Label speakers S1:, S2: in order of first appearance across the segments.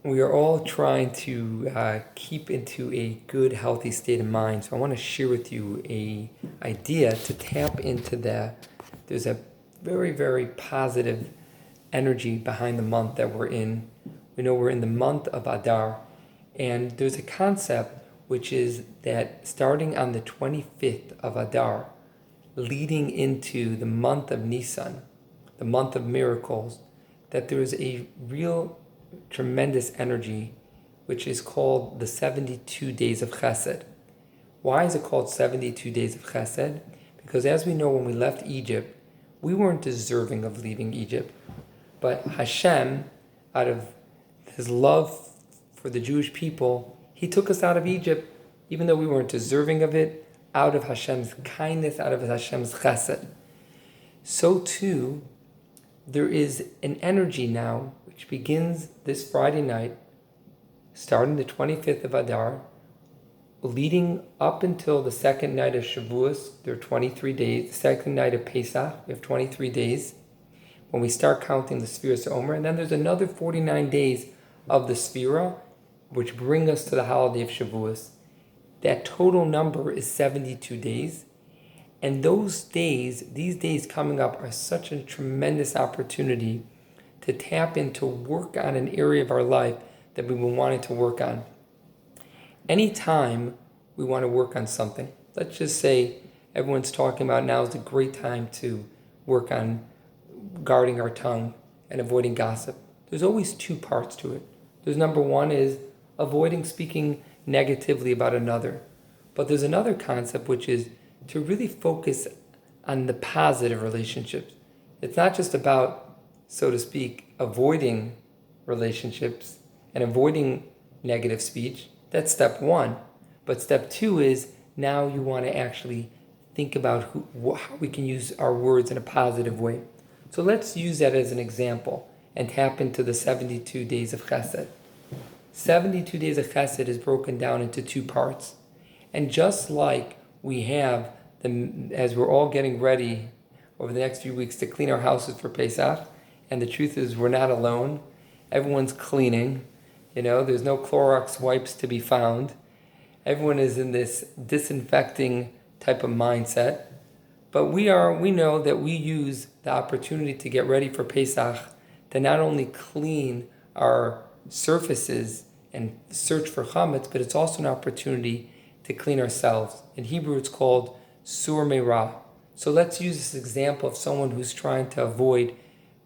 S1: We are all trying to keep into a good, healthy state of mind. So I want to share with you a idea to tap into that. There's a very, very positive energy behind the month that we're in. We know we're in the month of Adar, and there's a concept which is that starting on the 25th of Adar, leading into the month of Nisan, the month of miracles, that there is a real tremendous energy which is called the 72 days of Chesed. Why is it called 72 days of Chesed? Because as we know, when we left Egypt, we weren't deserving of leaving Egypt. But Hashem, out of his love for the Jewish people, he took us out of Egypt, even though we weren't deserving of it, out of Hashem's kindness, out of Hashem's chesed. So too, there is an energy now which begins this Friday night, starting the 25th of Adar, leading up until the second night of Shavuos. There are 23 days. The second night of Pesach, we have 23 days when we start counting the Sfiras Omer. And then there's another 49 days of the Sfira, which bring us to the holiday of Shavuos. That total number is 72 days. And those days, these days coming up, are such a tremendous opportunity to tap into work on an area of our life that we've been wanting to work on. Anytime we want to work on something, let's just say everyone's talking about now is a great time to work on guarding our tongue and avoiding gossip. There's always two parts to it. There's number one is avoiding speaking negatively about another. But there's another concept which is to really focus on the positive relationships. It's not just about, so to speak, avoiding relationships and avoiding negative speech. That's step one. But step two is now you want to actually think about how we can use our words in a positive way. So let's use that as an example and tap into the 72 days of Chesed. 72 days of Chesed is broken down into two parts. And just like we have, as we're all getting ready over the next few weeks to clean our houses for Pesach, and the truth is we're not alone. Everyone's cleaning. There's no Clorox wipes to be found. Everyone is in this disinfecting type of mindset. But we know that we use the opportunity to get ready for Pesach to not only clean our surfaces and search for chametz, but it's also an opportunity to clean ourselves. In Hebrew, it's called sur meirah. So let's use this example of someone who's trying to avoid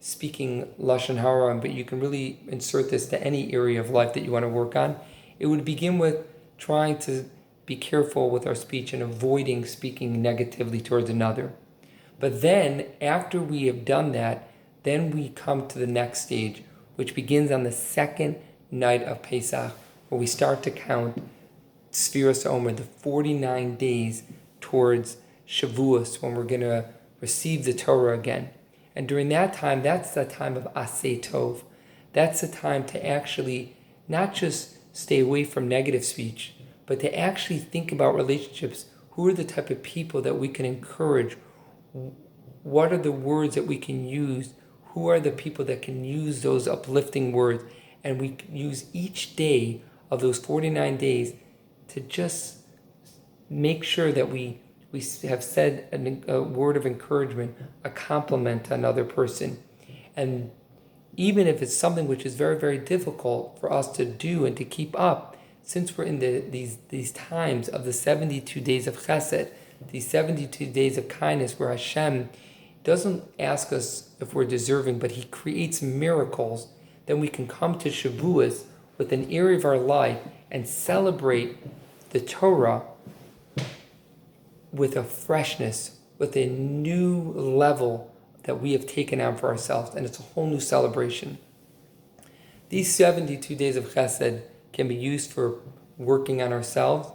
S1: speaking lashon hara, but you can really insert this to any area of life that you want to work on. It would begin with trying to be careful with our speech and avoiding speaking negatively towards another. But then, after we have done that, then we come to the next stage, which begins on the second night of Pesach, where we start to count Sfiras Omer, the 49 days towards Shavuos, when we're going to receive the Torah again. And during that time, that's the time of Aseh Tov. That's the time to actually not just stay away from negative speech, but to actually think about relationships. Who are the type of people that we can encourage? What are the words that we can use? Who are the people that can use those uplifting words? And we use each day of those 49 days to just make sure that we have said a word of encouragement, a compliment to another person. And even if it's something which is very, very difficult for us to do and to keep up, since we're in these times of the 72 days of Chesed, these 72 days of kindness where Hashem doesn't ask us if we're deserving, but He creates miracles, then we can come to Shavuos with an area of our life and celebrate the Torah with a freshness, with a new level that we have taken on for ourselves, and it's a whole new celebration. These 72 days of Chesed can be used for working on ourselves,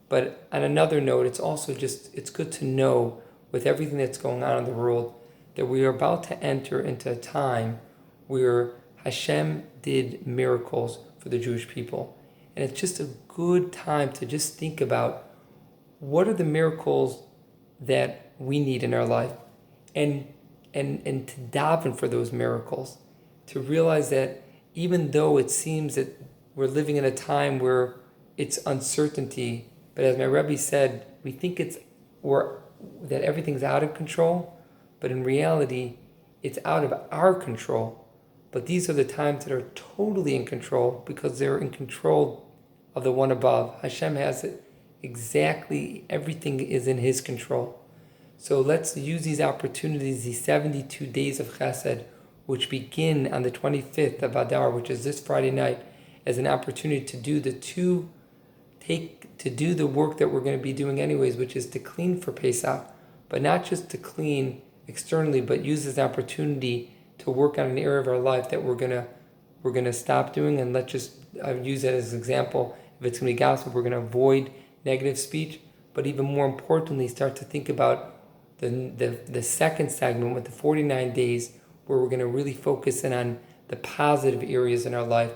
S1: but on another note, it's also it's good to know, with everything that's going on in the world, that we are about to enter into a time where Hashem did miracles for the Jewish people. And it's just a good time to just think about what are the miracles that we need in our life, and to daven for those miracles, to realize that even though it seems that we're living in a time where it's uncertainty. But as my Rebbe said, we think that everything's out of control, but in reality, it's out of our control. But these are the times that are totally in control because they're in control of the one above. Hashem has it exactly, everything is in His control. So let's use these opportunities, these 72 days of Chesed, which begin on the 25th of Adar, which is this Friday night, as an opportunity to do the work that we're going to be doing anyways, which is to clean for Pesach, but not just to clean externally, but use this opportunity to work on an area of our life that we're gonna stop doing. And let's just use that as an example. If it's going to be gossip, we're going to avoid negative speech, but even more importantly, start to think about the second segment with the 49 days, where we're going to really focus in on the positive areas in our life,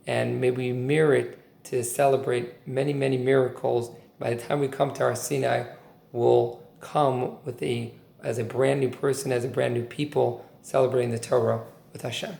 S1: and maybe merit to celebrate many, many miracles. By the time we come to Har Sinai, we'll come as a brand new person, as a brand new people, celebrating the Torah with Hashem.